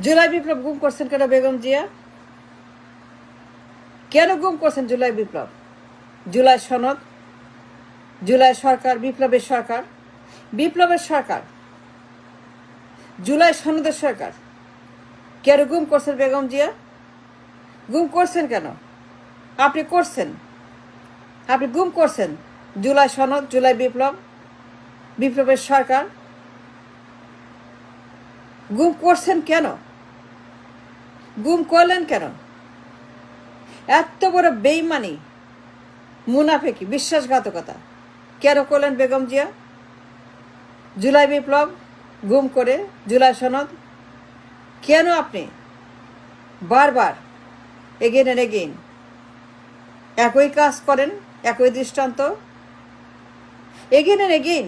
জুলাই বিপ্লব গুম করছেন কেন বেগম জিয়া? কেন গুম করছেন জুলাই বিপ্লব? জুলাই সনদ, জুলাই সরকার, বিপ্লবের সরকার, বিপ্লবের সরকার, জুলাই সনদের সরকার কেন গুম করছেন বেগম জিয়া? গুম করছেন কেন? আপনি করছেন, আপনি গুম করছেন জুলাই সনদ, জুলাই বিপ্লব, বিপ্লবের সরকার গুম করছেন কেন? গুম করলেন কেন? এত বড় বেইমানি, মুনাফেকি, বিশ্বাসঘাতকতা কেন করলেন বেগম জিয়া? জুলাই বিপ্লব গুম করে জুলাই সনদ কেন আপনি বারবার এগেন এন্ড এগেইন একই কাজ করেন, একই দৃষ্টান্ত, again and again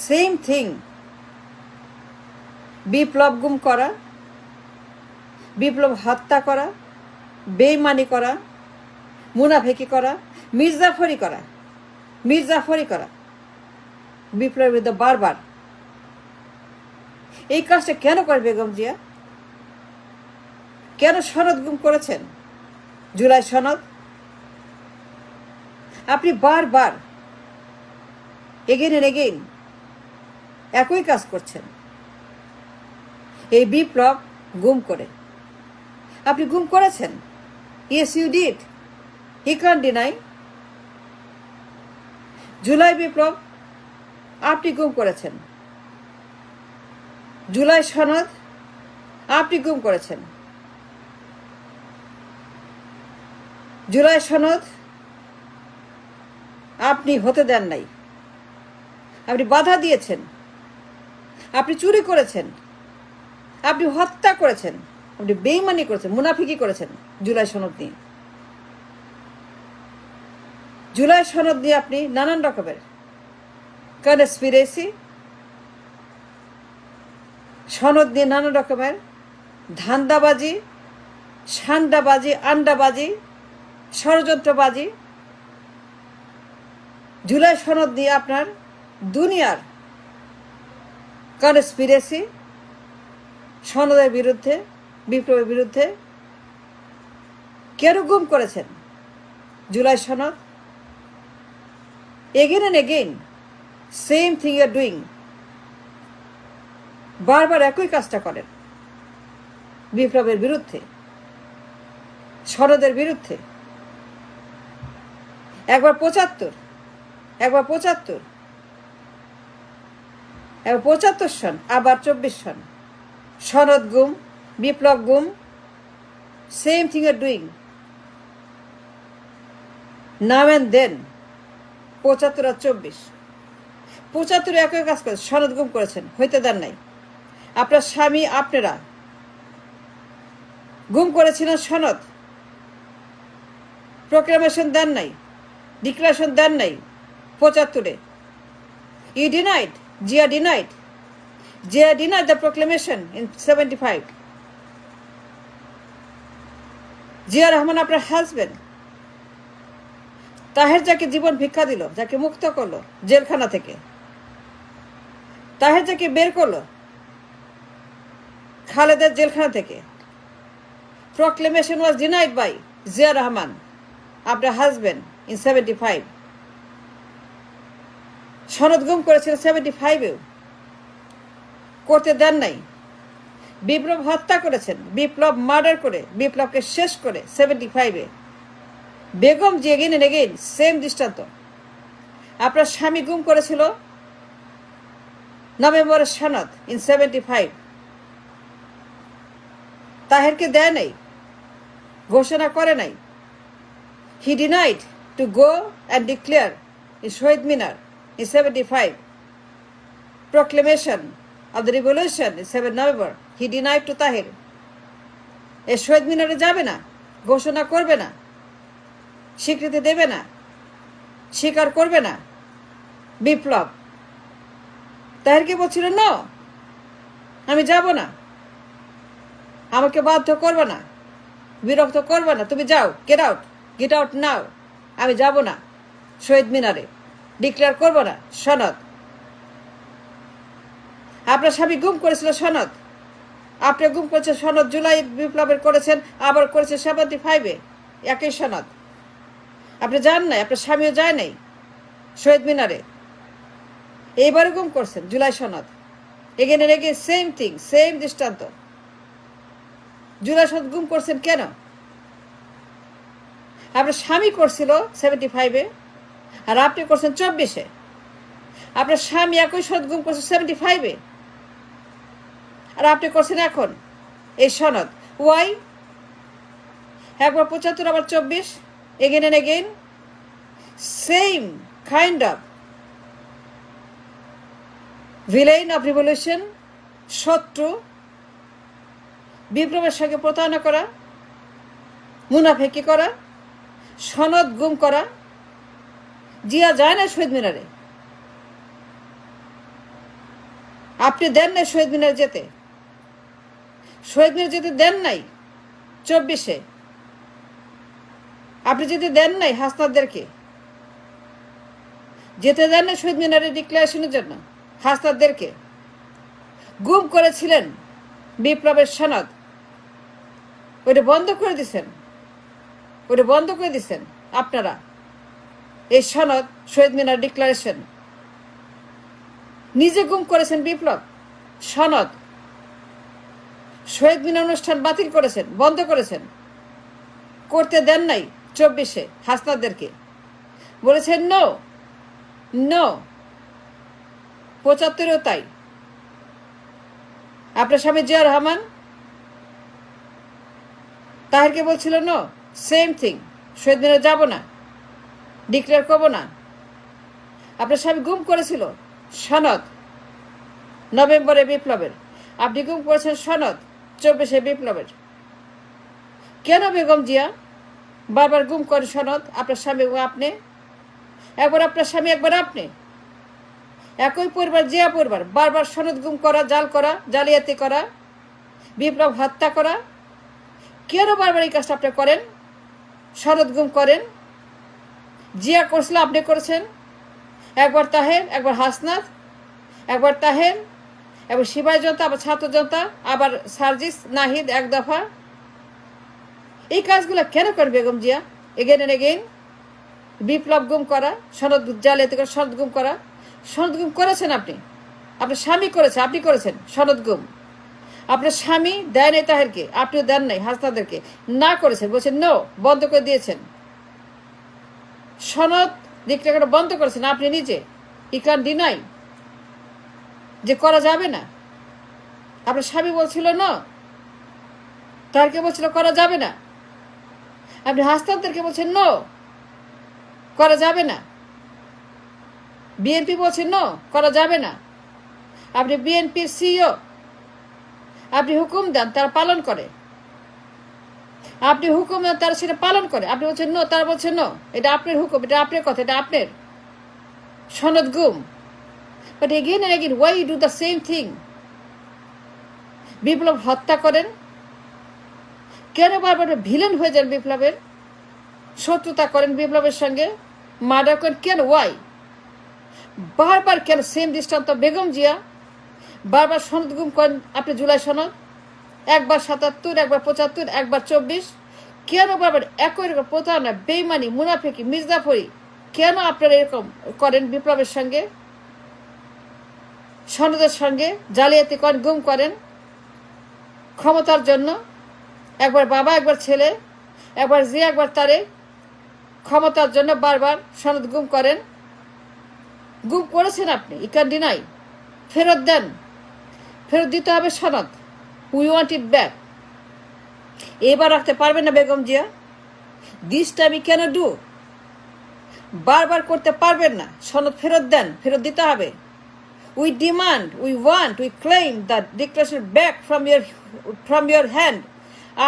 same thing? বিপ্লব গুম করা, বিপ্লব হত্যা করা, বেইমানি করা, মুনাফেকি করা, মির্জাফরি করা, মির্জাফরি করা বিপ্লবের বিরুদ্ধে বারবার এই কাজটা কেন করে বেগম জিয়া? কেন সনদ গুম করেছেন? জুলাই সনদ আপনি বারবার এগেন এন্ড এগেইন একই কাজ করছেন। এই বিপ্লব গুম করে আপনি গুম করেছেন। Yes you did, he can deny. জুলাই বিপ্লব আপনি গুম করেছেন, জুলাই সনদ আপনি গুম করেছেন। জুলাই সনদ আপনি হতে দেন নাই, আপনি বাধা দিয়েছেন, আপনি চুরি করেছেন, আপনি হত্যা করেছেন, আপনি বেইমানি করেছেন, মুনাফিকি করেছেন জুলাই সনদ নিয়ে। জুলাই সনদ নিয়ে আপনি নানান রকমের কনস্পিরেসি, সনদ নিয়ে নানান রকমের ধান্দাবাজি, সান্ডাবাজি, আন্ডাবাজি, ষড়যন্ত্রবাজি, জুলাই সনদ নিয়ে আপনার দুনিয়ার কনস্পিরেসি, সনদের বিরুদ্ধে, বিপ্লবের বিরুদ্ধে কেন গুম করেছেন জুলাই সনদ? Again and again same thing you are doing. বারবার একই কাজটা করেন বিপ্লবের বিরুদ্ধে, সনদের বিরুদ্ধে। একবার 75, একবার 75, একবার 75 সন, আবার 24 সন। সনদ গুম, বিপ্লব গুম, same thing are doing. Now and then 75 আর 24, 75 একই কাজ করেছেন, সনদ গুম করেছেন, হইতে দেন নাই। আপনার স্বামী, আপনারা গুম করেছিলেন সনদ, প্রোক্লামেশন দেন নাই, ডিক্লারেশন দেন নাই 75-এ। You denied, Zia denied, Zia denied the proclamation in 75। Zia Rahman আপনার হাজবেন্ড, তাহের যাকে জীবন ভিক্ষা দিল, যাকে মুক্ত করলো জেলখানা থেকে, তাহের যাকে বের করলো খালেদার জেলখানা থেকে, proclamation was denied by Zia Rahman, আপনার হাজবেন্ড, ইন 75। সনদ গুম করেছিলেন 75-এও, করতে দেন নাই। বিপ্লব হত্যা করেছেন, বিপ্লব মার্ডার করে, বিপ্লবকে শেষ করে 75-এ। বেগম জি এগেইন এন্ড এগেইন সেম দৃষ্টান্ত। আপনার স্বামী গুম করেছিল নভেম্বরের সনদ ইন 75, তাহেরকে দেয় নাই, ঘোষণা করে নাই। He denied to go and declare in Shaheed Minar in 75, proclamation of the revolution in 7 November. He denied to Tahir. এ শহীদ মিনারে যাবে না, ঘোষণা করবে না, স্বীকৃতি দেবে না, স্বীকার করবে না বিপ্লব। তাহেরকে বলছিল না, আমি যাব না, আমাকে বাধ্য করবে না, বিরক্ত করবে না, তুমি যাও, get out, get out now, আমি যাব না শহীদ মিনারে, ডিক্লেয়ার করব না সনদ। আপনার স্বামী গুম করেছিল সনদ, আপনি গুম করেছেন সনদ, জুলাই বিপ্লবের করেছেন, আবার করেছেন 75-এ একই সনদ। আপনি যান নাই, আপনার স্বামীও যায় নাই শহীদ মিনারে, এইবারে গুম করছেন জুলাই সনদ। এগেন এর এগেন সেম থিং, সেম দৃষ্টান্ত। জুলাই সনদ গুম করছেন কেন? আপনার স্বামী করছিল 75-এ, আর আপনি করছেন 24-এ। আপনার স্বামী একই সনদ গুম করছে 75-এ, আর আপনি করছেন এখন এই সনদ। ওয়াই? একবার 75, আবার 24, again and again same kind of villain of revolution, শত্রু, বিপ্লবের সঙ্গে প্রতারণা করা, মুনাফেকি করা, সনদ গুম করা। জিয়া যায় না শহীদ মিনারে, আপনি দেন নাই শহীদ মিনারে যেতে, শহীদ মিনারে যেতে দেন নাই 24-এ, আপনি যেতে দেন নাই হাসনাতদেরকে, যেতে দেন না শহীদ মিনারে ডিক্লারেশনের জন্য হাসনাতদেরকে। গুম করেছিলেন বিপ্লবের সনদ, ওটা বন্ধ করে দিচ্ছেন, ওটা বন্ধ করে দিচ্ছেন আপনারা। এই সনদ, শহীদ মিনার ডিক্লারেশন নিজে গুম করেছেন বিপ্লব সনদ। শহীদ মিনার অনুষ্ঠান বাতিল করেছেন, বন্ধ করেছেন, করতে দেন নাই 24-এ হাসনাতদেরকে। বলেছেন নো নো, 75-এও তাই। আপনার স্বামী জিয়া রহমান তাহেরকে বলছিল নো, সেম থিং, শহীদ মিনারে যাব না, ডিক্লেয়ার করবো না। আপনার স্বামী গুম করেছিল সনদ নভেম্বরে বিপ্লবের, আপনি গুম করেছেন সনদ 24-এ বিপ্লবের। কেন বেগম জিয়া বারবার গুম করে সনদ? আপনার স্বামী এবং আপনি, একবার আপনার স্বামী একবার আপনি, একই পরিবার, জিয়া পরিবার, বারবার সনদ গুম করা, জাল করা, জালিয়াতি করা, বিপ্লব হত্যা করা। কেন বারবার এই কাজটা আপনি করেন? সনদ গুম করেন। জিয়া করছিল, আপনি করেছেন। একবার তাহের, একবার হাসনাত, একবার তাহের, একবার সিপাহী জনতা, আবার ছাত্র জনতা, আবার সার্জিস নাহিদ এক দফা। এই কাজগুলো কেন করেন Begum Zia? Again and again বিপ্লব গুম করা, সনদ জালিয়াতি করা, সনদ গুম করা। সনদ গুম করেছেন আপনি, আপনার স্বামী করেছে, আপনি করেছেন সনদ গুম। আপনার স্বামী দেয় নাই তাহেরকে, আপনিও দেন নাই হাসনাতদেরকে, না করেছেন, বলছেন নো, বন্ধ করে দিয়েছেন। সনদ ডিক্লেয়ার করা বন্ধ করেছেন আপনি নিজে। ই ক্যান ডিনাই যে করা যাবে না। আপনার স্বামী বলছিল না, তারকে বলছিল করা যাবে না। আপনি হাসনাতদেরকে বলছেন নো, করা যাবে না। বিএনপি বলছেন নো, করা যাবে না। আপনি বিএনপির সিইও, আপনি হুকুম দেন, তারা পালন করে। আপনি হুকুম দেন, তারা সেটা পালন করে। আপনি বলছেন নো, তারা বলছেন নো, এটা আপনার হুকুম, এটা আপনার কথা, এটা আপনার সনদ গুম। But again and again why you do the same thing? বিপ্লব হত্যা করেন কেন? বারবার ভিলেন হয়ে যান বিপ্লবের, শত্রুতা করেন বিপ্লবের সঙ্গে, মার্ডার করেন কেন? ওয়াই? বারবার কেন সেম দৃষ্টান্ত? বেগম জিয়া বারবার সনদ গুম করেন আপনি, জুলাই সনদ, একবার 77, একবার 75, একবার 24। কেন বারবার একই রকম প্রতারণা, বেইমানি, মুনাফিকি, মির্জাফরি কেন আপনারা এরকম করেন বিপ্লবের সঙ্গে, সনদের সঙ্গে জালিয়াতি করেন, গুম করেন ক্ষমতার জন্য? একবার বাবা, একবার ছেলে, একবার জিয়া, একবার তারেক, ক্ষমতার জন্য বারবার সনদ গুম করেন। গুম করেছেন আপনি, ই ক্যান ডিনাই। ফেরত দেন, ফেরত দিতে হবে সনদ। We want it back. এবার রাখতে পারবেন না Begum Zia? This time E can do. বারবার করতে পারবেন না। সনদ ফেরত দেন, ফেরত দিতে হবে। We demand, we want, we claim the declaration back from your hand.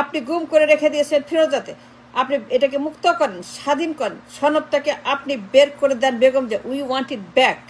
আপনি গুম করে রেখে দিয়েছেন, ফেরত যাতে আপনি এটাকে মুক্ত করেন, স্বাধীন করেন, সনদটাকে আপনি বের করে দেন Begum Zia. We want it back.